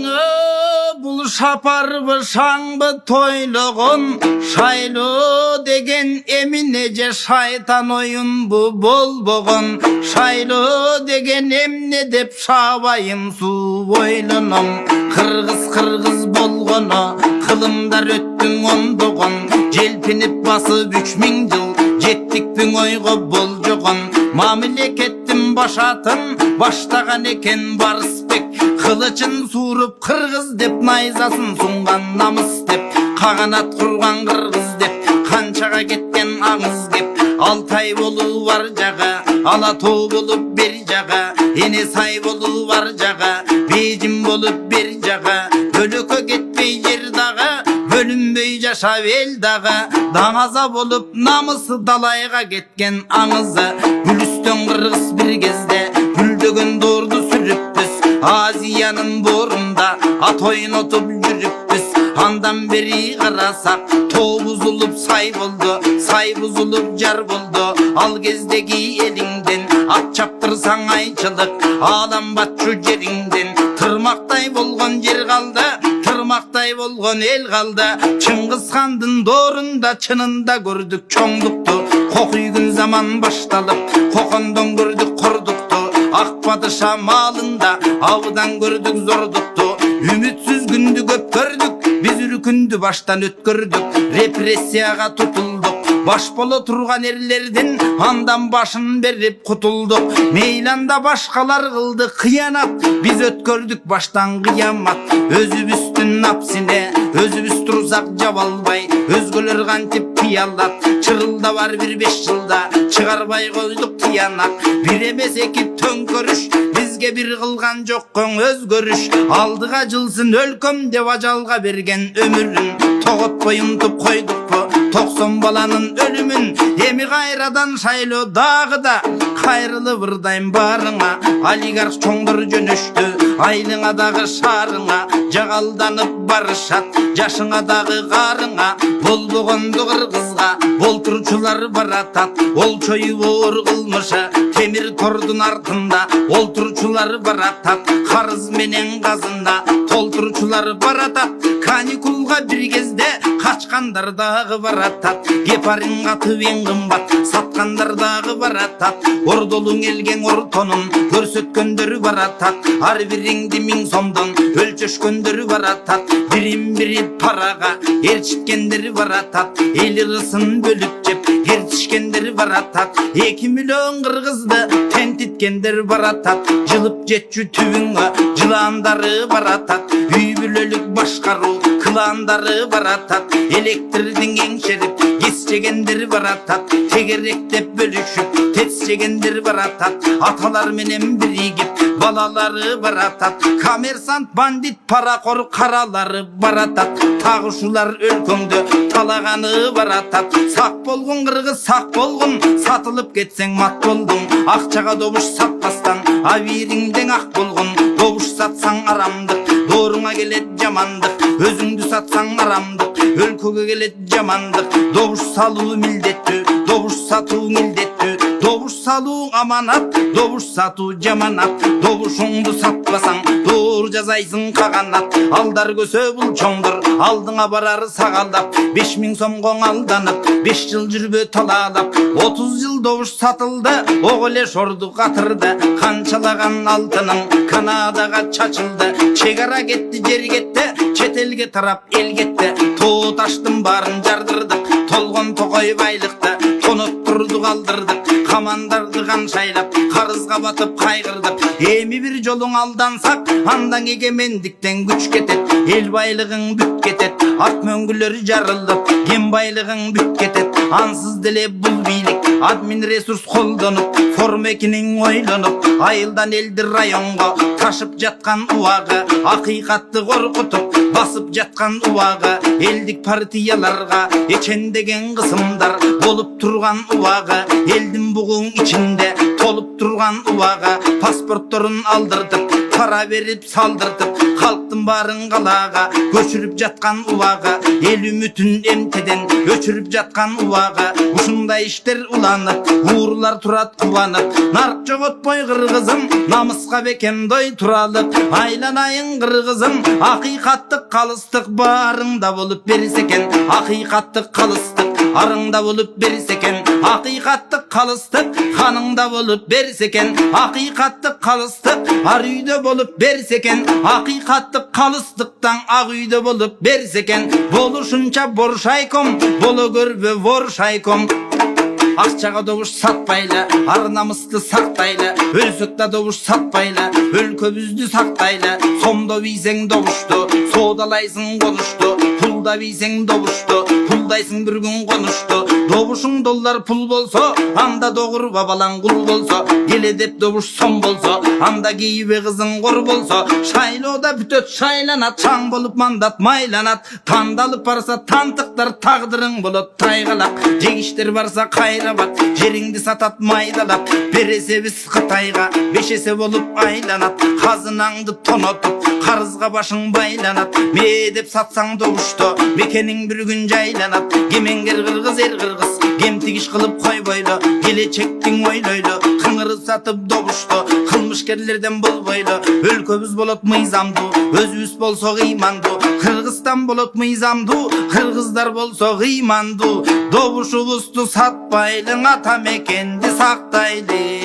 Айңы бұл шапарбы шаңбы тойлығын, шайлы деген еміне же шайтан ойын бұ болбығын. Шайлы деген емне деп шабайым су ойлыным. Қырғыз болғыны, қылымдар өттің ондығын. Желпініп басып 3000 жыл, жеттікпің ойғы бол жоғын. Мамлекеттің башатын, баштаған екен барыспек. Қылычын суырып қырғыз деп, найзасын сұңған намыс деп. Қағанат құрған қырғыз деп, қаншаға кеткен аңыз деп. Алтай болу бар жаға, Алатау болып бер жаға. Енесай болу бар жаға, Бейжің болып бер жаға. Бөлөкө кетпей жер дағы, бөлінбей жашап ел дағы. Даңаза болып намысы далайға кеткен аңызы. Бүлістен қырғыз бір кезде, бүлдігін дорды сүріппіз. Азияның борында ат ойнатып жүріппіз. Андан бері қарасақ, тоо бұзылып сай болды, сай бұзылып жар болды. Ал кездегі еліңден ат чаптырсаң айчылық, аланбатшы жеріңден. Тырмақтай болған жер қалды, тырмақтай болған ел қалды. Чыңғыз хандың дорында чынында көрдік чоңдықты. Қоқүйгін заман башталып, қоқандан көрдік құрдықты. Ақ падыша малында аудан көрдік зордықты. Үмітсіз күнді көп көрдік, біз үркінді баштан өткөрдік. Репрессияға тұтылдық, баш болы тұрған ерлерден андан башын беріп құтылдық. Мейланда башқалар қылды қиянат, біз өткөрдік баштан қиямат. Өзібістің напсіне, өзібіс тұрсақ жабалбай, өзгөлер қантеп қиялат. Чырылда бар бір 5 жылда, шығарбай қойдық қиянат. Бір емес екі төңкөріш, бізге бір қылған жоққың өзгөріш. Алдыға жылсын өлкөм деп ажалға берген өмірін, тоғыт бойымтып қойдық бұ 90 баланың өлімін. Емі қайрадан шайлы дағыда, қайрылы бұрдайым барыңа. Олигарх чоңдыр жөнішті, айлыңадағы шарыңа. Жағалданып барышат, жашыңадағы қарыңа. Бол бұғынды қырғызға, бол тұрчылар баратат. Ол чойы ор қылмышы, темір тордың артында. Ол тұрчылар баратат, қарыз менен қазында. Тол тұрчылар баратат, каникулға бір кезде қачқандардағы баратат. Гепарин қатып ең қымбат, сатқандардағы баратат. Ордолың елген ортонын көрсеткендері баратат. Ар біріңді 1000 сомдың өлчешкендері баратат. Бірін параға ерчіткендері баратат. Ел ырысын бөліп жеп ертішкендері баратат. 2 миллион қырғызды тентіткендері баратат. Жылып жетші түбіңі жыландары баратат. Үй бүлөлік башқару қыландары баратат. Электрдің еңшеріп кесчегендері баратат. Тегеректеп бөлішіп тетсегендері баратат. Аталар менен бірігіп балалары баратат. Коммерсант, бандит, парақор қаралары баратат. Тағышулар өлкөңді талағаны баратат. Сақ болғын қырғыз, сақ болғын, сатылып кетсең мат болдың. Ақчаға добуш сатпастан авиріңден ақ болғын. Добуш сатсаң арамдық, дорыңа келет жамандық. Өзіңді сатсаң арамдық, өлкөге келет жамандық. Добуш салу милдетті, добуш сату милдетті. Добуш салу аманат, добуш сату жаманат. Добушыңды сатпасаң, дор жазайсың қағанат. Алдар көсө бұл чоңдыр, алдыңа барар сағалдап. 5000 сомғоң алданып, 5 жыл жүрбе талалап. 30 жыл добуш сатылды, оғыле шорды қатырды. Қаншалаған алтының Канадаға чачылды. Чегара кетті, жер кетті, четелге тарап ел кетті. Тоо таштың барын жардырдық, толғын тоқой байлықты. Тонып тұрды қалдырдық, қамандарды қаншайлап, қарызға батып қайғырдық. Еми бір жолың алдансақ, андан егемендіктен күш кетет. Ел байлығың бүт кетет, ат мөңгілері жарылып, ген байлығың бүт кетет. Ансыз деле бұл билік, админ ресурс қолданып, формекінің ойланып, айылдан елді районға ташып жатқан уағы, ақиқатты қорқытып, басып жатқан уағы. Елдік партияларға ечен деген қысымдар болып тұрған уағы. Елдің бұғың içinde толып тұрған уаға паспортторын алдыртып пара беріп салдыртып халықтың барын қалаға көшіріп жатқан уаға ел үмітін эмтеден өшіріп жатқан уаға ушундай иштер уланып уурулар турат кубанып нарк жоготпой кыргызым намыска бекем дой туралып айланайын кыргызым акыйкаттык калыстык барыңда болуп берсе экен акыйкаттык калыстык арыңда болуп берсе экен акыйкаттык калыстык ханыңда болуп берсе экен акыйкаттык калыстык ар үйдө болуп берсе экен акыйкаттык калыстыктан ак үйдө болуп берсе экен болушунча боршайком боло көрбө воршайком акчага добуш сатпайлы ар намысты сактайлы өлсөк да добуш сатпайлы өлкөбүздү сактайлы сомдо бийсең добушту соодалайсың конушту пулда бийсең добушту пулдайсың бир күн конушту добушуң доллар пул болсо анда догурба балаң кул болсо келе деп добуш сом болсо анда кийбе кызың кор болсо шайлоодо бүтөт шайланат чаң болуп мандат майланат тандалып барса тантыктар тагдырың болот тайгалак жегиштер барса кайрабат жериңди сатат майдалап бересе биз Кытайга бешесе болуп айланат казынаңды тонотуп карызга башың байланат ме деп сатсаң добушту мекениң бир күн жайланат кемеңгер кыргыз эр кыргыз кем тигиш кылып койбойлу келечектиң ойлойлу кыңыры сатып добушту кылмышкерлерден болбойлу өлкөбүз болот мыйзамдуу өзүбүз болсок ыймандуу Кыргызстан болот мыйзамдуу кыргыздар болсо ыймандуу добушубузду сатпайлы ата мекенди сактайлы